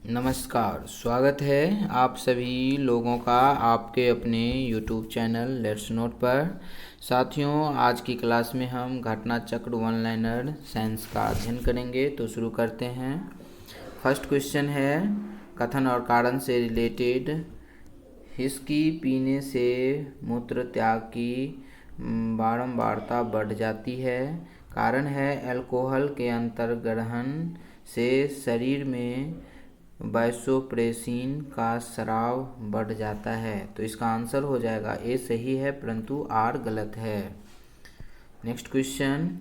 नमस्कार, स्वागत है आप सभी लोगों का आपके अपने YouTube चैनल लेट्स नोट पर। साथियों, आज की क्लास में हम घटना चक्र वन लाइनर साइंस का अध्ययन करेंगे। तो शुरू करते हैं। फर्स्ट क्वेश्चन है कथन और कारण से रिलेटेड। हिस्की पीने से मूत्र त्याग की बारंबारता बढ़ जाती है। कारण है अल्कोहल के अंतर्ग्रहण से शरीर में वैसोप्रेसिन का स्राव बढ़ जाता है। तो इसका आंसर हो जाएगा ए सही है परंतु आर गलत है। Next question,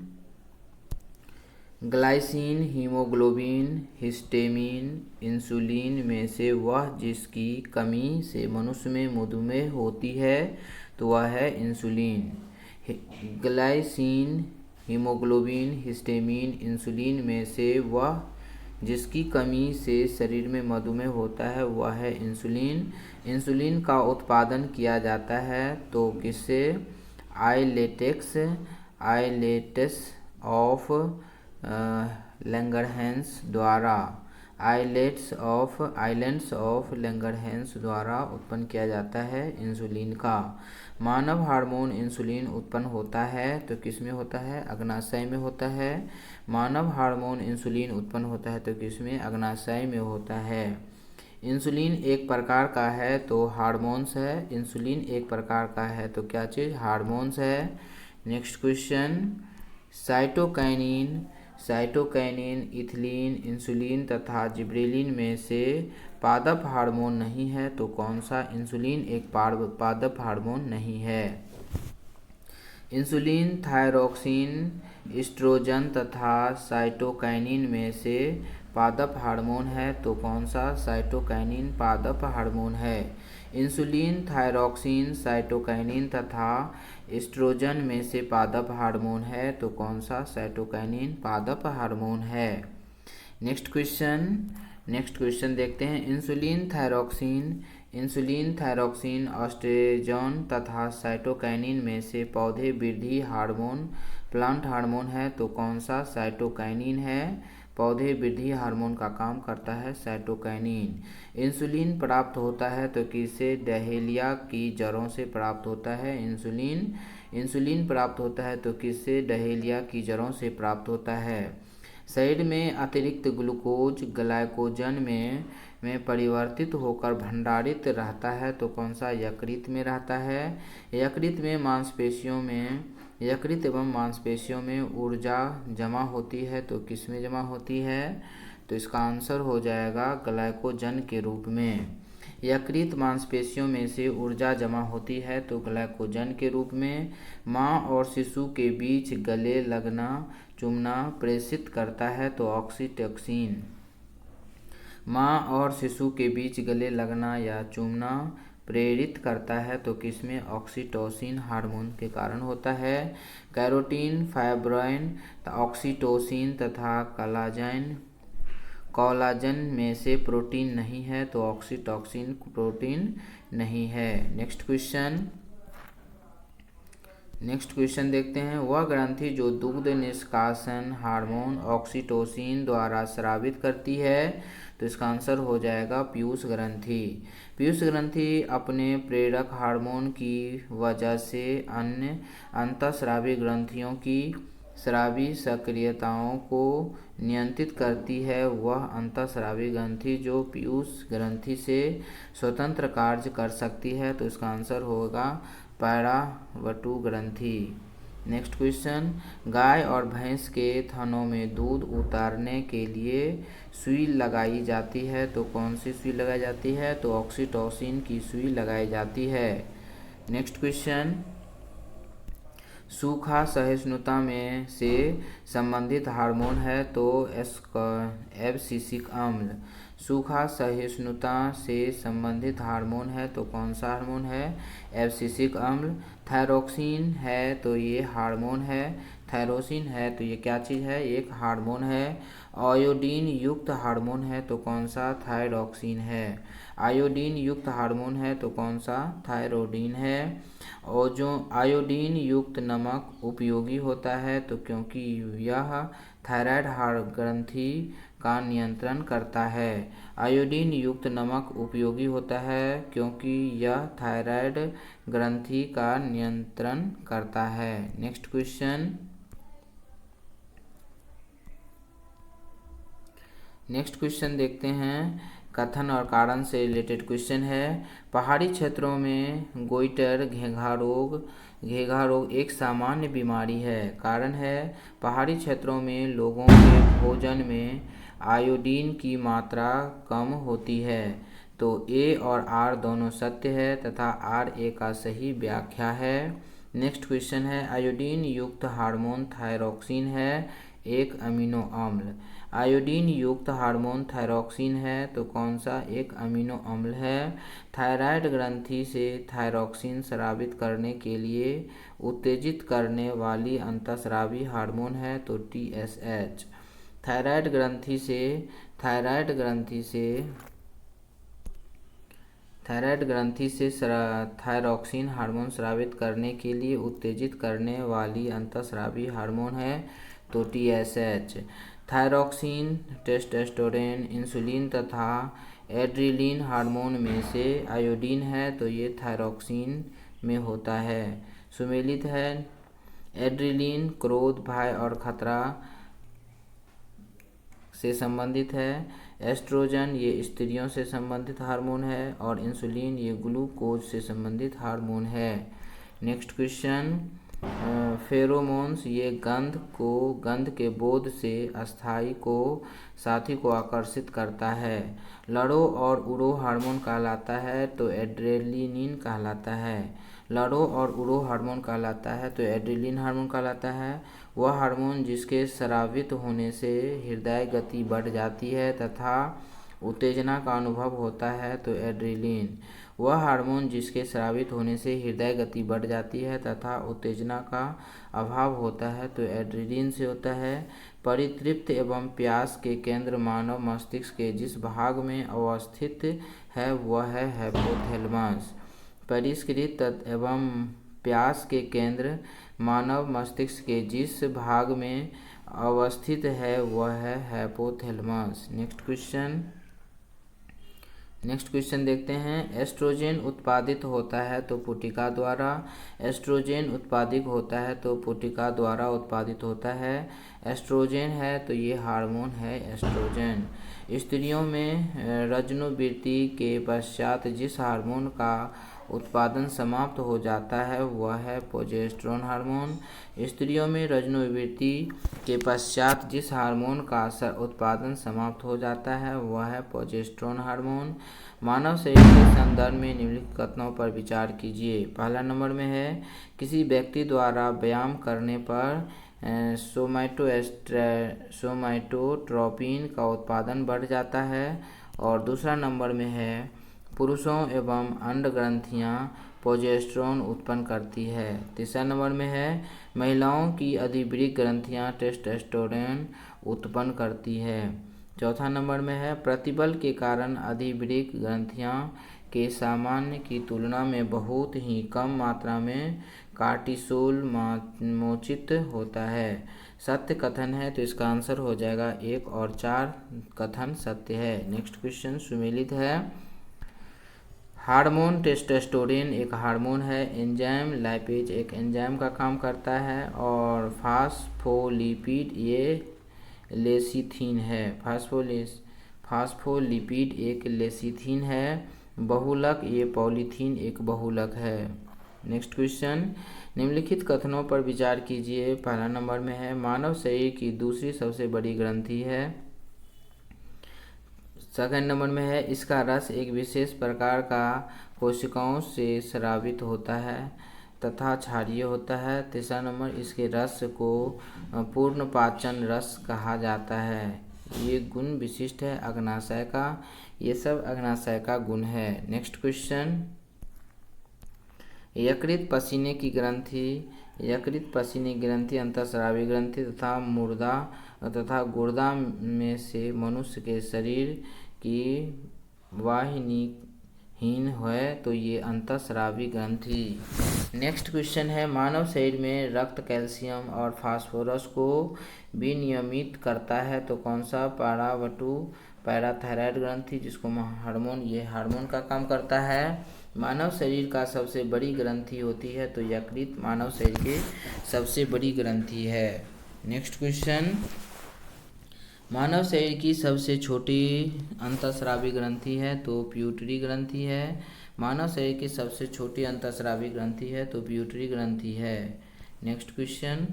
glycine, haemoglobin, histamine, insulin में से वह जिसकी कमी से मनुष्य में मधुमेह होती है तो वह है insulin. Glycine, haemoglobin, histamine, insulin में से वह जिसकी कमी से शरीर में मधुमेह होता है वह है इंसुलिन। इंसुलिन का उत्पादन किया जाता है तो किससे? आइलेट्स ऑफ लैंगरहैंस द्वारा। आइलैंड्स ऑफ लैंगरहैंस द्वारा उत्पन्न किया जाता है इंसुलिन का। मानव हार्मोन इंसुलिन उत्पन्न होता है तो किस में होता है? अग्नाशय में होता है। मानव हार्मोन इंसुलिन उत्पन्न होता है तो किस में? अग्नाशय में होता है। इंसुलिन एक प्रकार का है तो हार्मोन्स है। इंसुलिन एक प्रकार का है तो क्या चीज़? हार्मोन्स है। Next question, cytokinin, ethylene, insulin तथा जिबरेलिन में से पादप हार्मोन नहीं है तो कौन सा? इंसुलिन एक पादप हार्मोन नहीं है। इंसुलिन, थायरोक्सिन, एस्ट्रोजन तथा साइटोकाइनिन में से पादप हार्मोन है तो कौन सा? साइटोकाइनिन पादप हार्मोन है। इंसुलिन, थायरोक्सिन, साइटोकाइनिन तथा एस्ट्रोजन में से पादप हार्मोन है तो कौन सा? साइटोकाइनिन पादप हार्मोन है। नेक्स्ट क्वेश्चन देखते हैं। इंसुलिन, थायरोक्सिन, एस्ट्रोजन तथा साइटोकाइनिन में से पौधे वृद्धि हार्मोन प्लांट हार्मोन है तो कौन सा? साइटोकाइनिन है। पौधे वृद्धि हार्मोन का काम करता है साइटोकाइनिन। इंसुलिन प्राप्त होता है तो किससे? डहेलिया की जड़ों से प्राप्त होता है इंसुलिन प्राप्त होता है तो किससे? डहेलिया की जड़ों से प्राप्त होता है। शरीर में अतिरिक्त ग्लूकोज ग्लाइकोजन में परिवर्तित होकर भंडारित रहता है तो कौन सा? यकृत में रहता है। यकृत एवं मांसपेशियों में ऊर्जा जमा होती है तो किस में जमा होती है? तो इसका आंसर हो जाएगा ग्लाइकोजन के रूप में। यकृत मांसपेशियों में से ऊर्जा जमा होती है तो ग्लाइकोजन के रूप में। माँ और शिशु के बीच गले लगना चूमना प्रेषित करता है तो ऑक्सीटोसिन। माँ और शिशु के बीच गले लगना या चूमना प्रेरित करता है तो किसमें? ऑक्सीटोसिन हार्मोन के कारण होता है। कैरोटीन, फाइब्रिन, ऑक्सीटोसिन तथा कोलाजन में से प्रोटीन नहीं है तो ऑक्सीटोसिन प्रोटीन नहीं है। नेक्स्ट क्वेश्चन देखते हैं। वह ग्रंथि जो दुग्ध निष्कासन हार्मोन ऑक्सीटोसिन द्वारा स्रावित करती है तो इसका आंसर हो जाएगा पीयूष ग्रंथि। पीयूष ग्रंथि अपने प्रेरक हार्मोन की वजह से अन्य अंतःस्रावी ग्रंथियों की स्रावी सक्रियताओं को नियंत्रित करती है। वह अंतःस्रावी ग्रंथि जो पीयूष ग्रंथि से स्वतंत्र कार्य कर सकती है तो इसका आंसर होगा पैरावटु ग्रंथि। नेक्स्ट क्वेश्चन, गाय और भैंस के थनों में दूध उतारने के लिए सुई लगाई जाती है तो कौन सी सुई लगाई जाती है? तो ऑक्सीटोसिन की सुई लगाई जाती है। नेक्स्ट क्वेश्चन, सूखा सहिष्णुता में से संबंधित हार्मोन है तो एब्सिसिक अम्ल। सूखा सहिष्णुता से संबंधित हार्मोन है तो कौन सा हार्मोन है? एब्सिसिक अम्ल। थायरोक्सिन है तो ये हार्मोन है। थायरोसिन है तो ये क्या चीज़ है? एक हार्मोन है। आयोडीन युक्त हार्मोन है तो कौन सा? थायरोक्सिन है। आयोडीन युक्त हार्मोन है तो कौन सा? थायरोडीन है। और जो आयोडीन युक्त नमक उपयोगी होता है तो क्योंकि यह थायराइड ग्रंथि का नियंत्रण करता है। आयोडीन युक्त नमक उपयोगी होता है क्योंकि यह थायराइड ग्रंथि का नियंत्रण करता है। नेक्स्ट क्वेश्चन देखते हैं। कथन और कारण से रिलेटेड क्वेश्चन है। पहाड़ी क्षेत्रों में गोइटर घेघा रोग एक सामान्य बीमारी है। कारण है, पहाड़ी क्षेत्रों में लोगों के भोजन में आयोडीन की मात्रा कम होती है। तो ए और आर दोनों सत्य है तथा आर ए का सही व्याख्या है। नेक्स्ट क्वेश्चन है। आयोडीन युक्त हार्मोन थायरोक्सिन है एक अमीनो अम्ल। आयोडीन युक्त हार्मोन थायरोक्सिन है तो कौन सा एक अमीनो अम्ल है। थायराइड ग्रंथि से थायरोक्सिन स्रावित करने के लिए उत्तेजित करने वाली अंतःस्रावी हार्मोन है तो TSH। थायराइड ग्रंथि से थायरोक्सिन हार्मोन स्रावित करने के लिए उत्तेजित करने वाली अंतःस्रावी हार्मोन है तो TSH। थायरोक्सिन टेस्टोस्टेरोन, इंसुलिन तथा एड्रेनलिन हार्मोन में से आयोडीन है तो ये थायरोक्सिन में होता है। सुमेलित है। एड्रेनलिन क्रोध, भय और खतरा से संबंधित है। एस्ट्रोजन ये स्त्रियों से संबंधित हार्मोन है और इंसुलिन ये ग्लूकोज से संबंधित हार्मोन है। Next question. फेरोमोन्स ये गंध के बोध से साथी को आकर्षित करता है। लड़ो और उड़ो हार्मोन कहलाता है तो एड्रेनलिन कहलाता है। लड़ो और उड़ो हार्मोन कहलाता है तो एड्रेनलिन हार्मोन कहलाता है। वह हार्मोन जिसके स्रावित होने से हृदय गति बढ़ जाती है तथा उत्तेजना का अनुभव होता है तो एड्रेनलिन। वह हार्मोन जिसके स्रावित होने से हृदय गति बढ़ जाती है तथा उत्तेजना का अभाव होता है तो एड्रेनलिन से होता है। परितृप्त एवं प्यास के केंद्र मानव मस्तिष्क के जिस भाग में अवस्थित है वह है हाइपोथैलेमस। परिष्कृत एवं प्यास के केंद्र मानव मस्तिष्क के जिस भाग में अवस्थित है वह है हाइपोथैलेमस। नेक्स्ट क्वेश्चन देखते हैं। एस्ट्रोजन उत्पादित होता है तो पुटिका द्वारा। एस्ट्रोजन उत्पादित होता है तो पुटिका द्वारा उत्पादित होता है। एस्ट्रोजन है तो ये हार्मोन है एस्ट्रोजन। स्त्रियों में रजोनिवृत्ति के पश्चात जिस हार्मोन का उत्पादन समाप्त हो जाता है वह है प्रोजेस्टेरोन हार्मोन। स्त्रियों में रजोनिवृत्ति के पश्चात जिस हार्मोन का उत्पादन समाप्त हो जाता है वह है प्रोजेस्टेरोन हार्मोन। मानव शरीर के संदर्भ में निम्नलिखित कथनों पर विचार कीजिए। पहला नंबर में है, किसी व्यक्ति द्वारा व्यायाम करने पर सोमाटोट्रोपिन का उत्पादन बढ़ जाता है। और दूसरा नंबर में है, पुरुषों एवं अंड ग्रंथियां प्रोजेस्टेरोन उत्पन्न करती है। तीसरा नंबर में है, महिलाओं की अधिवृक्क ग्रंथियां टेस्टोस्टेरोन उत्पन्न करती है। चौथा नंबर में है, प्रतिबल के कारण अधिवृक्क ग्रंथियां के सामान्य की तुलना में बहुत ही कम मात्रा में कार्टिसोल मोचित होता है। सत्य कथन है तो इसका आंसर हो जाएगा 1 और 4 कथन सत्य है। नेक्स्ट क्वेश्चन सुमेलित है। हार्मोन टेस्टोस्टेरोन एक हार्मोन है। एंजाइम लाइपेज एक एंजाइम का काम करता है। और फास्फोलिपिड ये लेसिथिन है। फास्फोलिपिड एक लेसिथिन है। बहुलक ये पॉलीथीन एक बहुलक है। नेक्स्ट क्वेश्चन, निम्नलिखित कथनों पर विचार कीजिए। पहला नंबर में है, मानव शरीर की दूसरी सबसे बड़ी ग्रंथि है। सेकंड नंबर में है, इसका रस एक विशेष प्रकार का कोशिकाओं से स्रावित होता है तथा क्षारीय होता है। तीसरा नंबर, इसके रस को पूर्ण पाचन रस कहा जाता है। ये गुण विशिष्ट है अग्नाशय का। ये सब अग्नाशय का गुण है। नेक्स्ट क्वेश्चन, यकृत पसीने की ग्रंथि अंतःस्रावी ग्रंथि तथा गुर्दा में से मनुष्य के शरीर की वाहिनीहीन है तो ये अंतःस्रावी ग्रंथि नेक्स्ट क्वेश्चन है, मानव शरीर में रक्त कैल्शियम और फास्फोरस को विनियमित करता है तो कौन सा? पारावटु पैराथायराइड ग्रंथि, जिसको हार्मोन, ये हार्मोन का काम करता है। मानव शरीर का सबसे बड़ी ग्रंथि होती है तो यकृत मानव शरीर की सबसे बड़ी ग्रंथि है। नेक्स्ट क्वेश्चन, मानव शरीर की सबसे छोटी अंतःस्रावी ग्रंथि है तो प्यूटरी ग्रंथि है। मानव शरीर की सबसे छोटी अंतःस्रावी ग्रंथि है तो प्यूटरी ग्रंथि है। नेक्स्ट क्वेश्चन,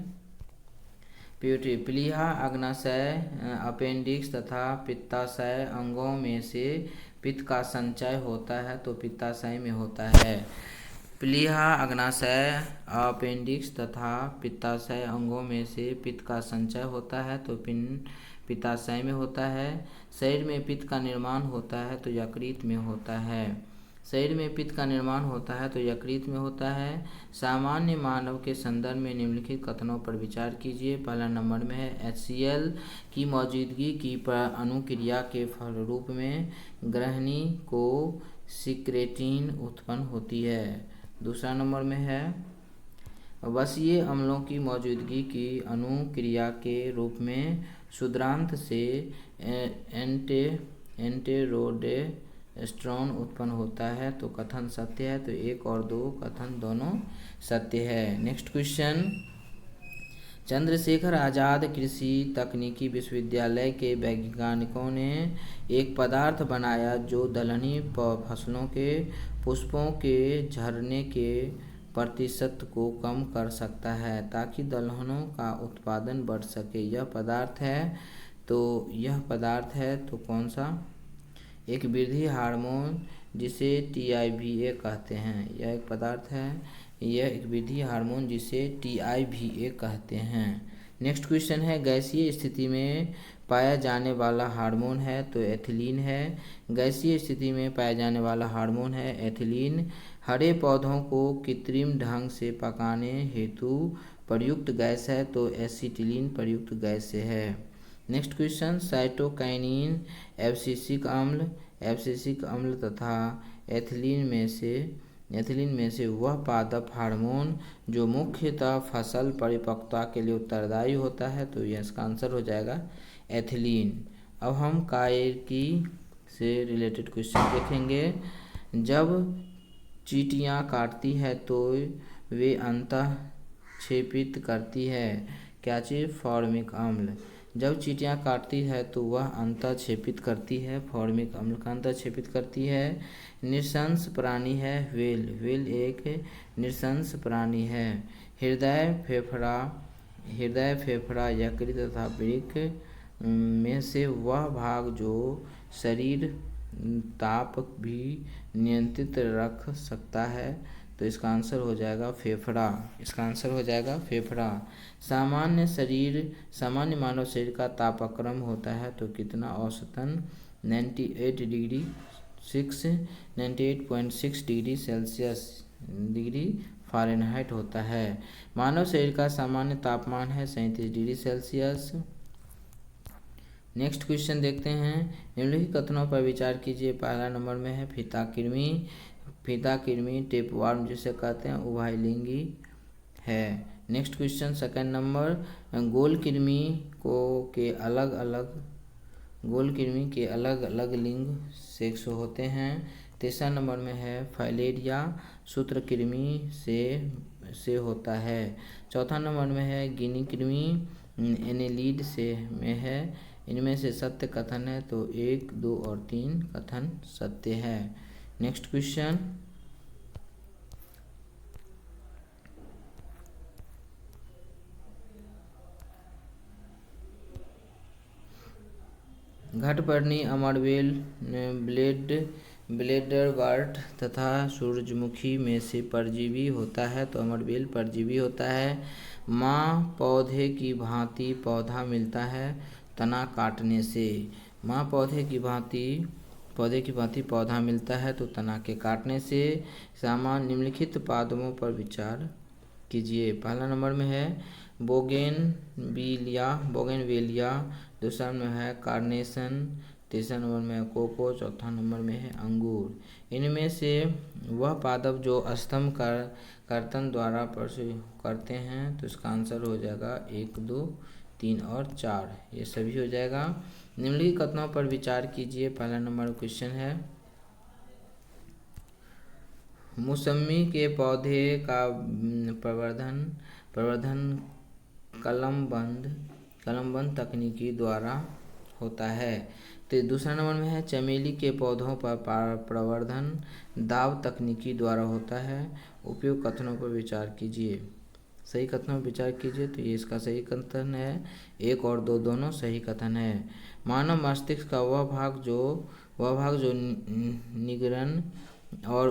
प्यूटरी, प्लीहा, अग्नाशय, अपेंडिक्स तथा पित्ताशय अंगों में से पित्त का संचय होता है तो पित्ताशय में होता है। प्लीहा, अग्नाशय, अपेंडिक्स तथा पित्ताशय अंगों में से पित्त का संचय होता है तो पित्ताशय में होता है। शरीर में पित्त का निर्माण होता है तो यकृत में होता है। शरीर में पित्त का निर्माण होता है तो यकृत में होता है। सामान्य मानव के संदर्भ में निम्नलिखित कथनों पर विचार कीजिए। पहला नंबर में है HCl की मौजूदगी की अनुक्रिया के फलरूप में ग्रहणी को सिक्रेटिन उत्पन्न होती है। दूसरा नंबर में है वसीय अम्लों की मौजूदगी की अनुक्रिया के रूप में क्षुद्रांत से एंटेरोडेस्ट्रोन उत्पन्न होता है तो कथन सत्य है। तो 1 और 2 कथन दोनों सत्य है। नेक्स्ट क्वेश्चन, चंद्रशेखर आजाद कृषि तकनीकी विश्वविद्यालय के वैज्ञानिकों ने एक पदार्थ बनाया जो दलहनी फसलों के पुष्पों के झरने के प्रतिशत को कम कर सकता है ताकि दलहनों का उत्पादन बढ़ सके। यह पदार्थ है तो कौन सा? एक वृद्धि हार्मोन जिसे TIVA कहते हैं। यह एक पदार्थ है, यह एक वृद्धि हार्मोन जिसे TIVA कहते हैं। नेक्स्ट क्वेश्चन है, गैसीय स्थिति में पाया जाने वाला हार्मोन है तो एथिलीन है। गैसीय स्थिति में पाया जाने वाला हार्मोन है एथिलीन। हरे पौधों को कृत्रिम ढंग से पकाने हेतु प्रयुक्त गैस है तो एसिटिलीन प्रयुक्त गैस से है। नेक्स्ट क्वेश्चन, साइटोकाइनिन, एब्सिसिक अम्ल तथा एथिलीन में से वह पादप हार्मोन जो मुख्यतः फसल परिपक्वता के लिए उत्तरदायी होता है तो यह इसका आंसर हो जाएगा एथिलीन। अब हम कायरकी से रिलेटेड क्वेश्चन देखेंगे। जब चींटियाँ काटती है तो वे अंतः छेपित करती है क्या चीज़? फॉर्मिक अम्ल। जब चींटियाँ काटती है तो वह अंतः छेपित करती है, फॉर्मिक अम्ल का अंतः छेपित करती है। निशंस प्राणी है व्हेल एक निशंस प्राणी है। हृदय, फेफड़ा, यकृत तथा वृक्क में से वह भाग जो शरीर ताप भी नियंत्रित रख सकता है तो इसका आंसर हो जाएगा फेफड़ा। सामान्य मानव शरीर का तापक्रम होता है तो कितना? औसतन 98.6 डिग्री सेल्सियस डिग्री फ़ारेनहाइट होता है। मानव शरीर का सामान्य तापमान है 37 डिग्री सेल्सियस। नेक्स्ट क्वेश्चन देखते हैं, निम्नलिखित कथनों पर विचार कीजिए। पहला नंबर में है फीता कृमि टेपवार्म जिसे कहते हैं उभयलिंगी है। नेक्स्ट क्वेश्चन, सेकंड नंबर, गोल कृमि के अलग अलग लिंग सेक्स होते हैं। तीसरा नंबर में है फाइलेरिया सूत्रकृमि से होता है। चौथा नंबर में है गिनी कृमि एनेलिड में है। इनमें से सत्य कथन है तो 1, 2 और 3 कथन सत्य है। नेक्स्ट क्वेश्चन, घटपर्णी, अमरबेल, ब्लेडरवर्ट तथा सूरजमुखी में से परजीवी होता है तो अमरबेल परजीवी होता है। माँ पौधे की भांति पौधा मिलता है तना काटने से। माँ पौधे की भांति पौधा मिलता है तो तना के काटने से। सामान्य निम्नलिखित पादपों पर विचार कीजिए। पहला नंबर में है बोगेनवेलिया। दूसरा में है कार्नेशन। तीसरा नंबर में है कोको, चौथा नंबर में है अंगूर। इनमें से वह पादप जो स्तंभ कर्तन द्वारा प्रस्तुत करते हैं, तो इसका आंसर हो जाएगा 1, 2, 3 और 4, ये सभी हो जाएगा। निम्नलिखित कथनों पर विचार कीजिए। पहला नंबर क्वेश्चन है, मौसमी के पौधे का प्रवर्धन कलमबंद तकनीकी द्वारा होता है। तो दूसरा नंबर में है, चमेली के पौधों पर प्रवर्धन दाब तकनीकी द्वारा होता है। उपयुक्त कथनों पर विचार कीजिए। सही कथनों पर विचार कीजिए, तो ये इसका सही कथन है। 1 और 2 दोनों सही कथन है। मानव मस्तिष्क का वह भाग जो निगरण और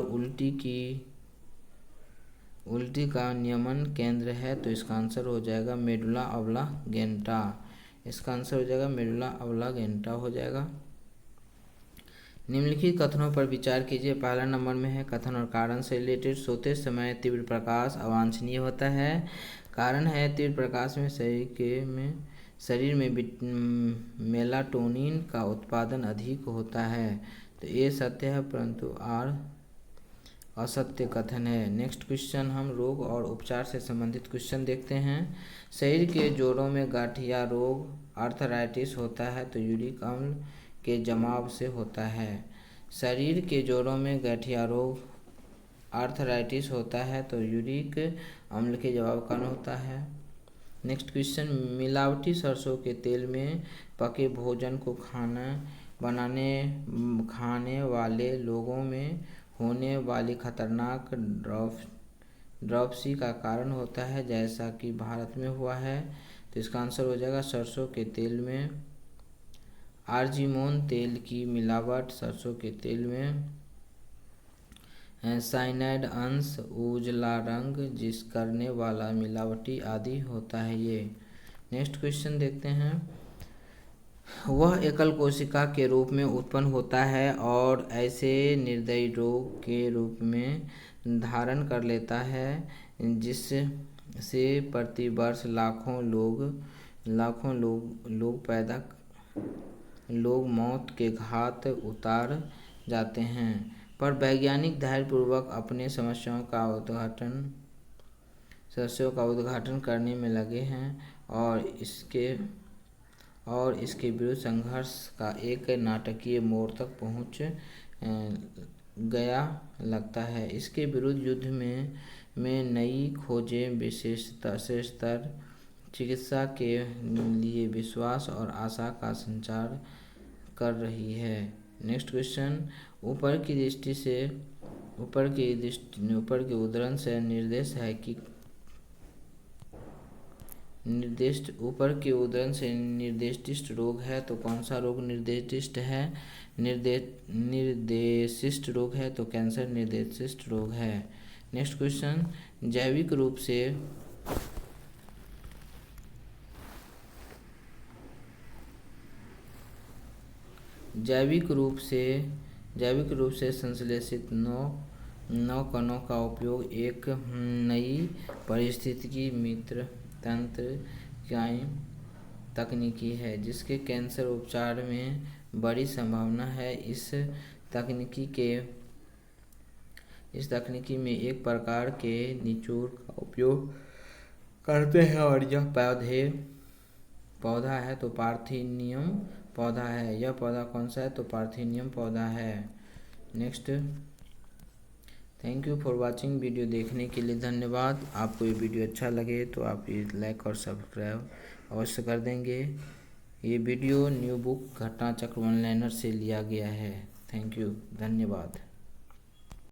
उल्टी का नियमन केंद्र है, तो इसका आंसर हो जाएगा मेडुला ऑब्लांगेटा। इसका आंसर हो जाएगा मेडुला ऑब्लांगेटा हो जाएगा। निम्नलिखित कथनों पर विचार कीजिए। पहला नंबर में है, कथन और कारण से रिलेटेड। सोते समय तीव्र प्रकाश अवांछनीय होता है। कारण है, तीव्र प्रकाश में शरीर में मेलाटोनिन का उत्पादन अधिक होता है। तो ये सत्य है, परंतु आर असत्य कथन है। नेक्स्ट क्वेश्चन, हम रोग और उपचार से संबंधित क्वेश्चन देखते हैं। शरीर के जोड़ों में गठिया रोग आर्थराइटिस होता है, तो यूरिक अम्ल के जमाव से होता है। शरीर के जोड़ों में गठिया रोग आर्थराइटिस होता है, तो यूरिक अम्ल के जमाव का कारण होता है। नेक्स्ट क्वेश्चन, मिलावटी सरसों के तेल में पके भोजन को खाने वाले लोगों में होने वाली खतरनाक ड्रॉपसी का कारण होता है, जैसा कि भारत में हुआ है। तो इसका आंसर हो जाएगा सरसों के तेल में आर्जिमोन तेल की मिलावट, सरसों के तेल में साइनाइड अंश, उजला रंग जिस करने वाला मिलावटी आदि होता है ये। नेक्स्ट क्वेश्चन देखते हैं, वह एकल कोशिका के रूप में उत्पन्न होता है और ऐसे निर्दयी रोग के रूप में धारण कर लेता है, जिससे प्रति वर्ष लाखों लोग मौत के घाट उतार जाते हैं। पर वैज्ञानिक धैर्यपूर्वक अपने समस्याओं का उद्घाटन करने में लगे हैं और इसके विरुद्ध संघर्ष का एक नाटकीय मोड़ तक पहुंच गया लगता है। इसके विरुद्ध युद्ध में नई खोजें विशेषतर चिकित्सा के लिए विश्वास और आशा का संचार कर रही है। नेक्स्ट क्वेश्चन, ऊपर के उदाहरण से निर्दिष्ट रोग है, तो कौन सा रोग निर्दिष्ट है? निर्देशित रोग है, तो कैंसर निर्देशित रोग है। नेक्स्ट क्वेश्चन, जैविक रूप से संश्लेषित नौ कणों का उपयोग एक नई पारिस्थितिकी मित्र तंत्र तकनीकी है, जिसके कैंसर उपचार में बड़ी संभावना है। इस तकनीकी में एक प्रकार के निचोड़ का उपयोग करते हैं और यह पौधा है, तो पार्थिनियम पौधा है। यह पौधा कौन सा है? तो पार्थिनियम पौधा है। Next, thank you for watching. Video देखने के लिए धन्यवाद। आपको ये वीडियो अच्छा लगे तो आप ये लाइक और सब्सक्राइब अवश्य कर देंगे। ये वीडियो न्यू बुक घटना चक्र वन लाइनर से लिया गया है। थैंक यू, धन्यवाद।